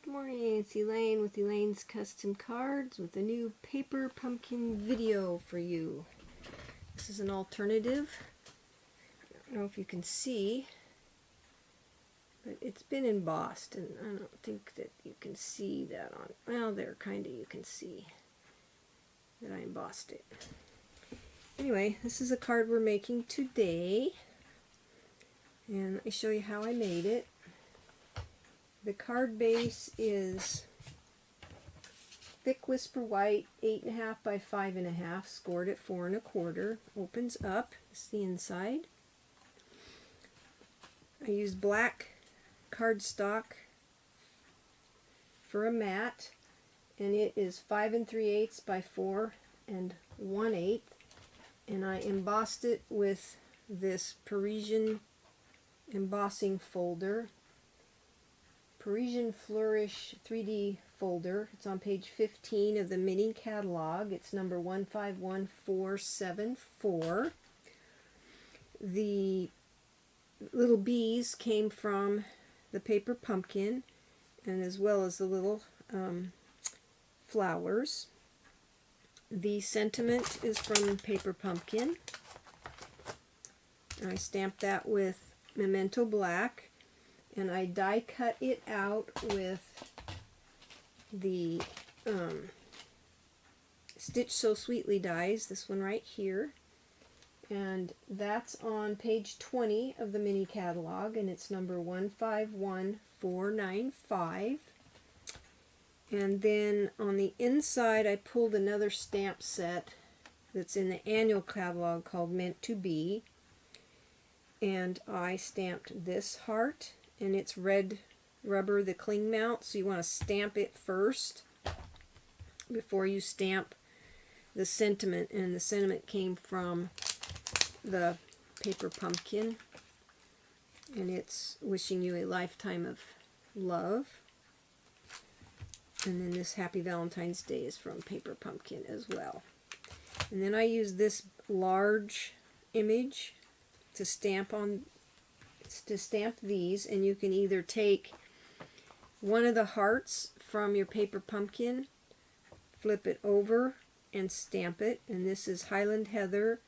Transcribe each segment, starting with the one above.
Good morning, it's Elaine with Elaine's Custom Cards with a new paper pumpkin video for you. This is an alternative. I don't know if you can see, but it's been embossed, and I don't think that you can see that on, well, there, kind of you can see that I embossed it. Anyway, this is a card we're making today, and let me show you how I made it. The card base is thick whisper white, 8.5 by 5.5, scored at 4 1/4. Opens up. This is the inside. I used black cardstock for a mat, and it is 5 3/8 by 4 1/8, and I embossed it with this Parisian embossing folder. Parisian Flourish 3D folder. It's on page 15 of the mini catalog. It's number 151474. The little bees came from the paper pumpkin, and as well as the little flowers. The sentiment is from paper pumpkin. I stamped that with Memento Black. And I die cut it out with the Stitch So Sweetly dies, this one right here. And that's on page 20 of the mini catalog, and it's number 151495. And then on the inside I pulled another stamp set that's in the annual catalog called Meant to Be. And I stamped this heart. And it's red rubber, the cling mount, so you want to stamp it first before you stamp the sentiment. And the sentiment came from the paper pumpkin, and it's wishing you a lifetime of love. And then this Happy Valentine's Day is from paper pumpkin as well. And then I use this large image to stamp these, and you can either take one of the hearts from your paper pumpkin, flip it over and stamp it, and this is Highland Heather,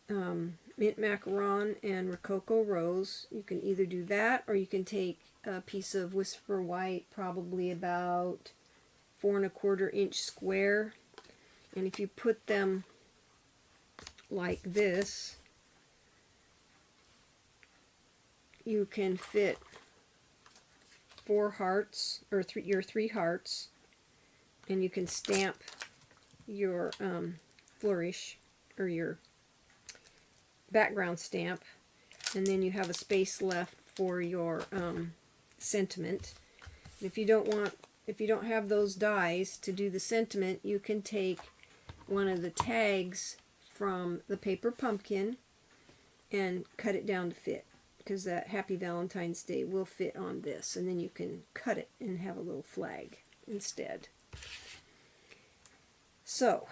Mint Macaron, and Rococo Rose. You can either do that, or you can take a piece of Whisper White, probably about 4 1/4 inch square, and if you put them like this, you can fit 4 hearts, or your 3 hearts, and you can stamp your flourish, or your background stamp, and then you have a space left for your sentiment. And if you don't have those dies to do the sentiment, you can take one of the tags from the paper pumpkin and cut it down to fit, because that Happy Valentine's Day will fit on this, and then you can cut it and have a little flag instead. So,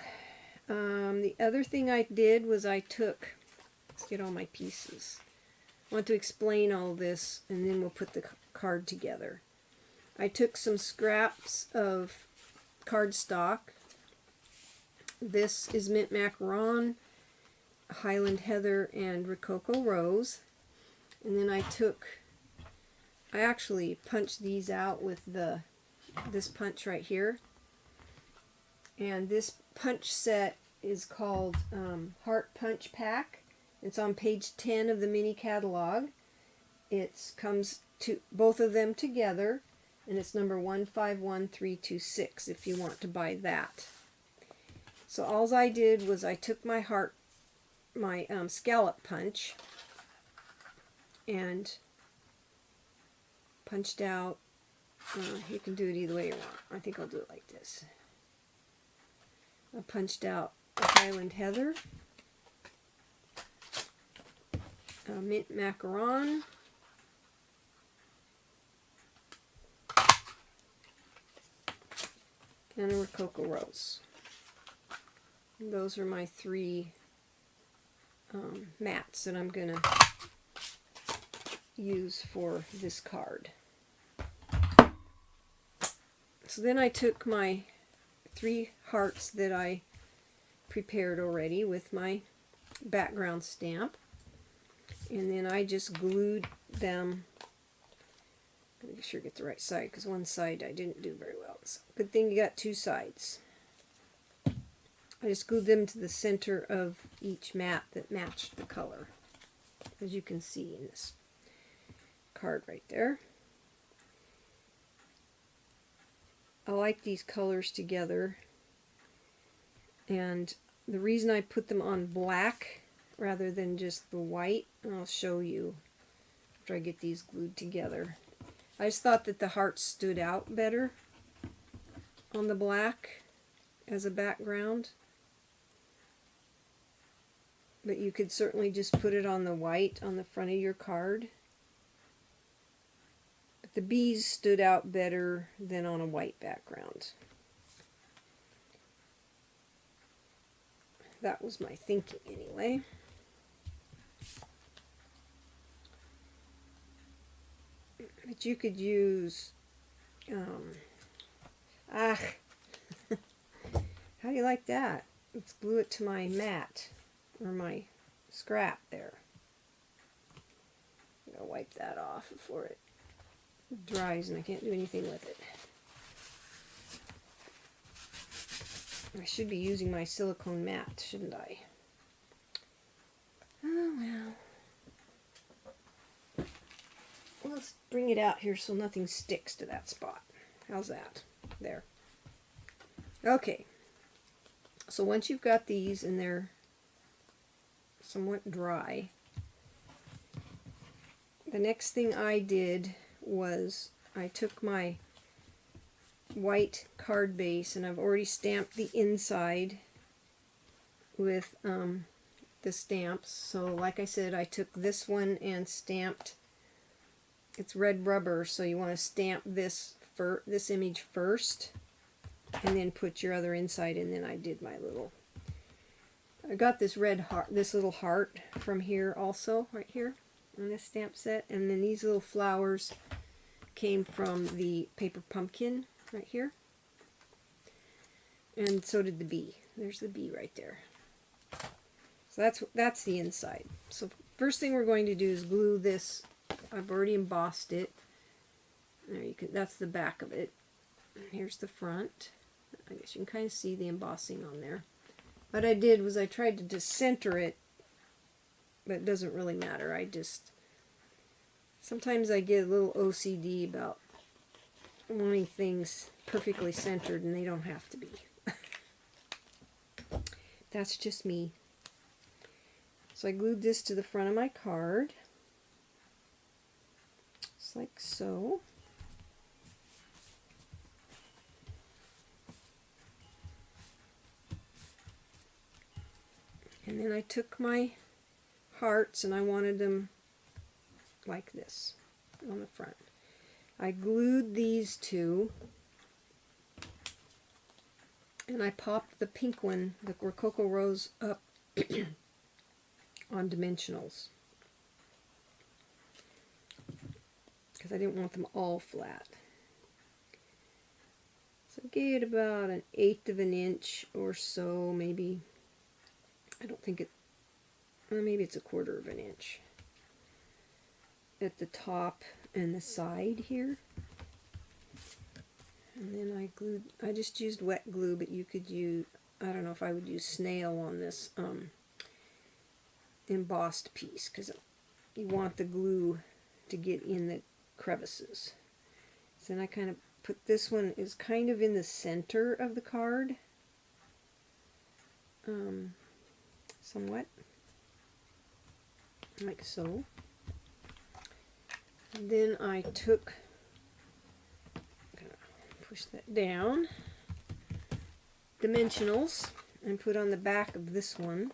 the other thing I did was I took, let's get all my pieces. I want to explain all this, and then we'll put the card together. I took some scraps of cardstock. This is Mint Macaron, Highland Heather, and Rococo Rose. And then I actually punched these out with this punch right here. And this punch set is called Heart Punch Pack. It's on page 10 of the mini catalog. It comes to both of them together, and it's number 151326 if you want to buy that. So all I did was I took my scallop punch and punched out, you can do it either way you want. I think I'll do it like this. I punched out a Highland Heather, a Mint Macaron, and a Rococo Rose. And those are my 3 mats that I'm going to use for this card. So then I took my 3 hearts that I prepared already with my background stamp, and then I just glued them. Make sure I get the right side, because one side I didn't do very well. So good thing you got 2 sides. I just glued them to the center of each mat that matched the color, as you can see in this card right there. I like these colors together, and the reason I put them on black rather than just the white, and I'll show you after I get these glued together. I just thought that the hearts stood out better on the black as a background, but you could certainly just put it on the white on the front of your card. But the bees stood out better than on a white background. That was my thinking anyway. But you could use, how do you like that? Let's glue it to my mat, or my scrap there. I'm going to wipe that off before it dries and I can't do anything with it. I should be using my silicone mat, shouldn't I? Oh well. Let's bring it out here so nothing sticks to that spot. How's that? There. Okay. So once you've got these and they're somewhat dry, the next thing I did was I took my white card base, and I've already stamped the inside with the stamps. So like I said, I took this one and stamped. It's red rubber, so you want to stamp this image first and then put your other inside, and then I did my little, I got this red heart, this little heart from here also, right here on this stamp set, and then these little flowers came from the paper pumpkin right here, and so did the bee. There's the bee right there. So that's the inside. So first thing we're going to do is glue this. I've already embossed it. There you can. That's the back of it. Here's the front. I guess you can kind of see the embossing on there. What I did was I tried to just center it, but it doesn't really matter. Sometimes I get a little OCD about wanting things perfectly centered, and they don't have to be. That's just me. So I glued this to the front of my card, just like so. And then I took my hearts and I wanted them like this on the front. I glued these two, and I popped the pink one, the Rococo Rose, up on dimensionals because I didn't want them all flat. So get about 1/8 of an inch or so, maybe. I don't think it, maybe it's 1/4 of an inch at the top and the side here. And then I just used wet glue, but you could use, I don't know if I would use snail on this embossed piece, because you want the glue to get in the crevices. So then I kind of put, this one is kind of in the center of the card, somewhat, like so. And then I took, push that down, dimensionals, and put on the back of this one,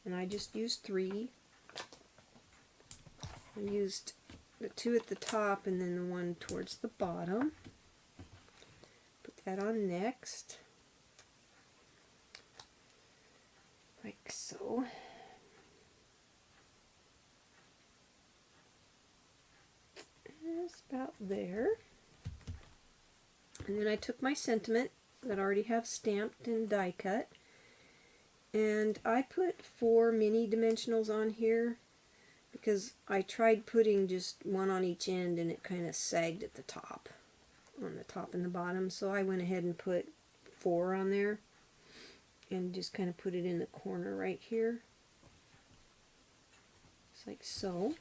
and I just used 3. I used the 2 at the top and then the one towards the bottom. Put that on next, like so. Just about there. And then I took my sentiment that I already have stamped and die cut, and I put 4 mini dimensionals on here because I tried putting just one on each end and it kind of sagged at the top, on the top and the bottom, so I went ahead and put 4 on there and just kind of put it in the corner right here, just like so.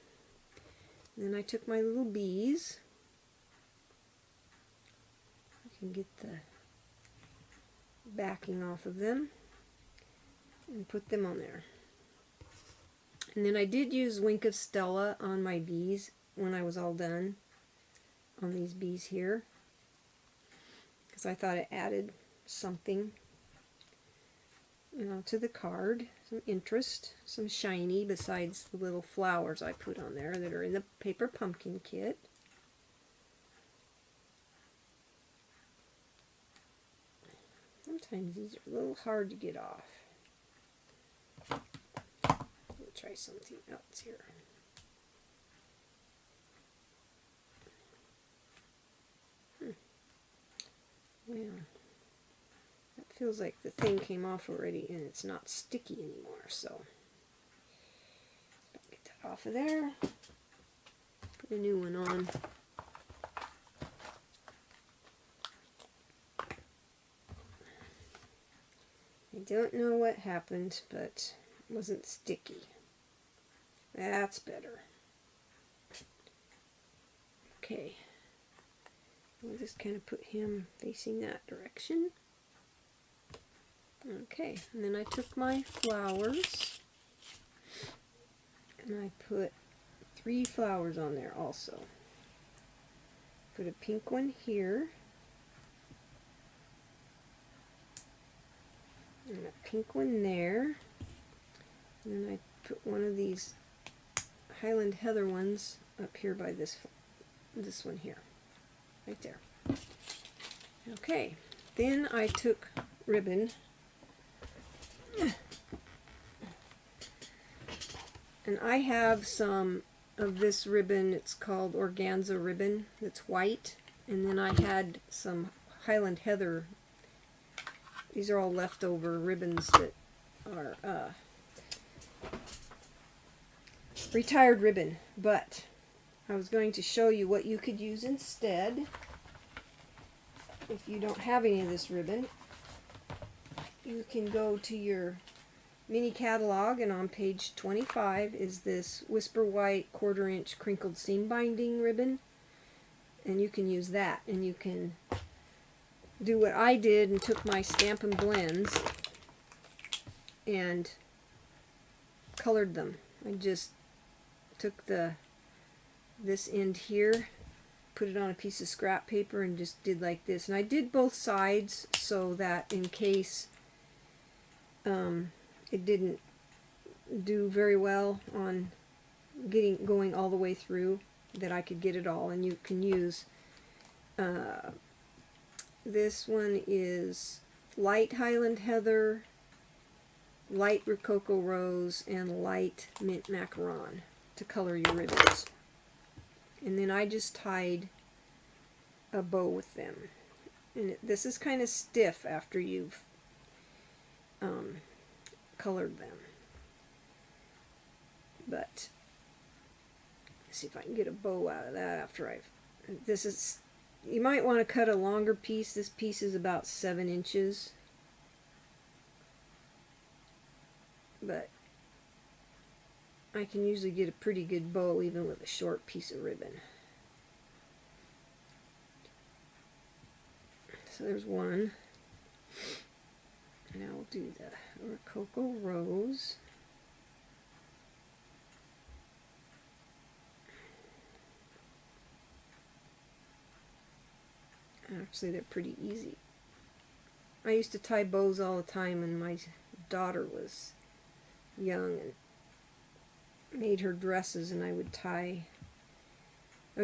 And then I took my little bees. I can get the backing off of them and put them on there. And then I did use Wink of Stella on my bees when I was all done on these bees here, because I thought it added something, you know, to the card, some interest, some shiny, besides the little flowers I put on there that are in the paper pumpkin kit. Sometimes these are a little hard to get off. We'll try something else here. Well, that feels like the thing came off already and it's not sticky anymore, so get that off of there. Put a new one on. I don't know what happened, but it wasn't sticky. That's better. Okay. We'll just kind of put him facing that direction. Okay, and then I took my flowers and I put 3 flowers on there also. Put a pink one here, and a pink one there, and then I put one of these Highland Heather ones up here by this one here, right there. Okay, then I took ribbon and I have some of this ribbon. It's called organza ribbon, that's white, and then I had some Highland Heather. These are all leftover ribbons that are retired ribbon, but I was going to show you what you could use instead if you don't have any of this ribbon. You can go to your mini catalog, and on page 25 is this Whisper White 1/4 inch crinkled seam binding ribbon, and you can use that, and you can do what I did and took my Stampin' Blends and colored them. I just took this end here, put it on a piece of scrap paper, and just did like this. And I did both sides so that in case it didn't do very well on going all the way through, that I could get it all. And you can use this one is light Highland Heather, light Rococo Rose, and light Mint Macaron to color your ribbons. And then I just tied a bow with them. And this is kind of stiff after you've colored them. But let's see if I can get a bow out of that after this is, you might want to cut a longer piece. This piece is about 7 inches. But I can usually get a pretty good bow even with a short piece of ribbon. So there's one. Now we'll do the Rococo Rose. Actually, they're pretty easy. I used to tie bows all the time when my daughter was young and made her dresses, and I would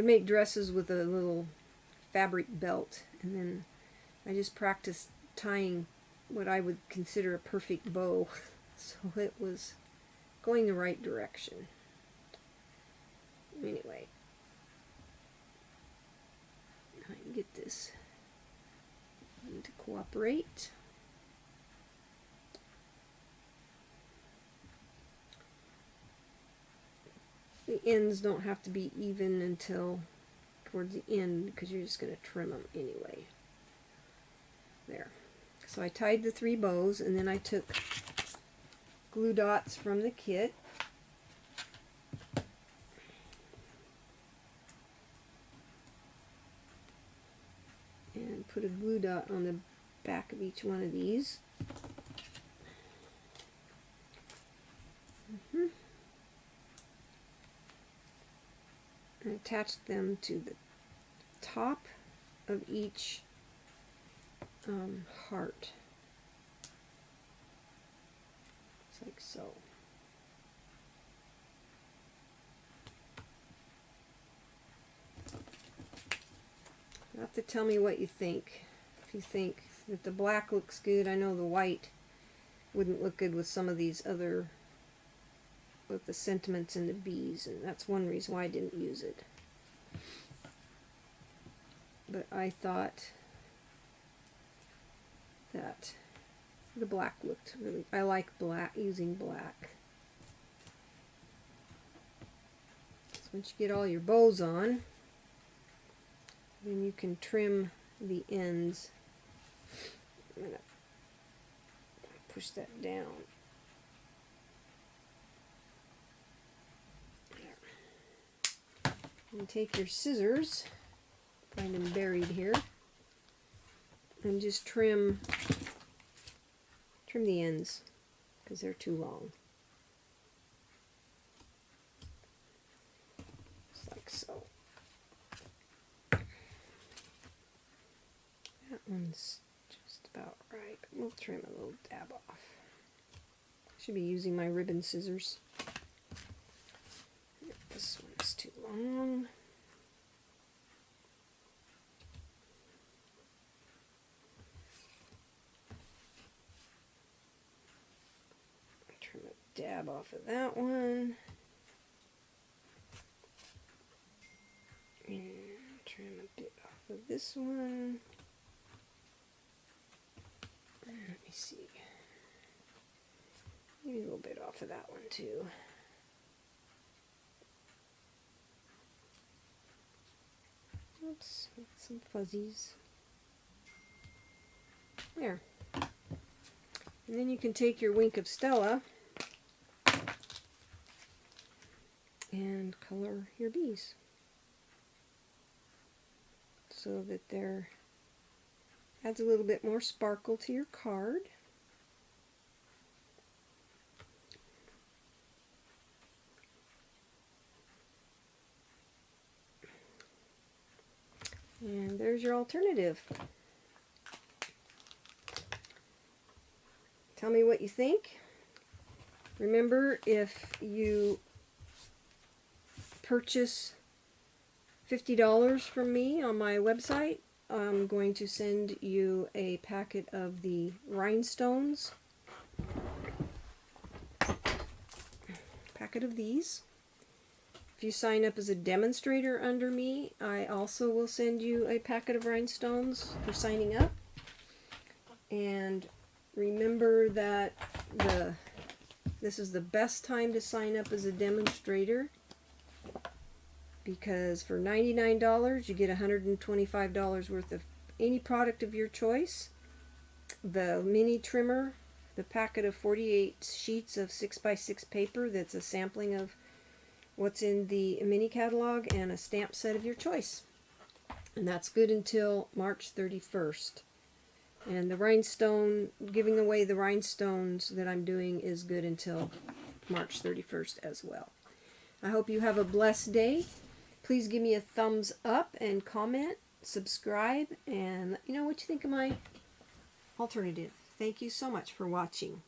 make dresses with a little fabric belt, and then I just practiced tying what I would consider a perfect bow, so it was going the right direction. Anyway, I can get this cooperate. The ends don't have to be even until towards the end because you're just going to trim them anyway. There. So I tied the 3 bows, and then I took glue dots from the kit. And put a glue dot on the back of each one of these. And attach them to the top of each heart. Just like so. You have to tell me what you think. If you think that the black looks good, I know the white wouldn't look good with some of these other, with the sentiments and the bees, and that's one reason why I didn't use it. But I thought that the black looked really, I like black, using black. So once you get all your bows on, then you can trim the ends. I'm going to push that down. There. And take your scissors, find them buried here, and just trim the ends because they're too long. Just like so. That one's just about right. We'll trim a little dab off. Should be using my ribbon scissors. This one's too long. Trim a dab off of that one. And trim a bit off of this one. Let me see. Maybe a little bit off of that one too. Oops, some fuzzies. There. And then you can take your Wink of Stella and color your bees so that they're adds a little bit more sparkle to your card. And there's your alternative. Tell me what you think. Remember, if you purchase $50 from me on my website, I'm going to send you a packet of the rhinestones. Packet of these. If you sign up as a demonstrator under me, I also will send you a packet of rhinestones for signing up. And remember that this is the best time to sign up as a demonstrator, because for $99 you get $125 worth of any product of your choice. The mini trimmer, the packet of 48 sheets of 6x6 paper that's a sampling of what's in the mini catalog, and a stamp set of your choice. And that's good until March 31st. And the rhinestone, giving away the rhinestones that I'm doing is good until March 31st as well. I hope you have a blessed day. Please give me a thumbs up and comment, subscribe, and let me know what you think of my alternative. Thank you so much for watching.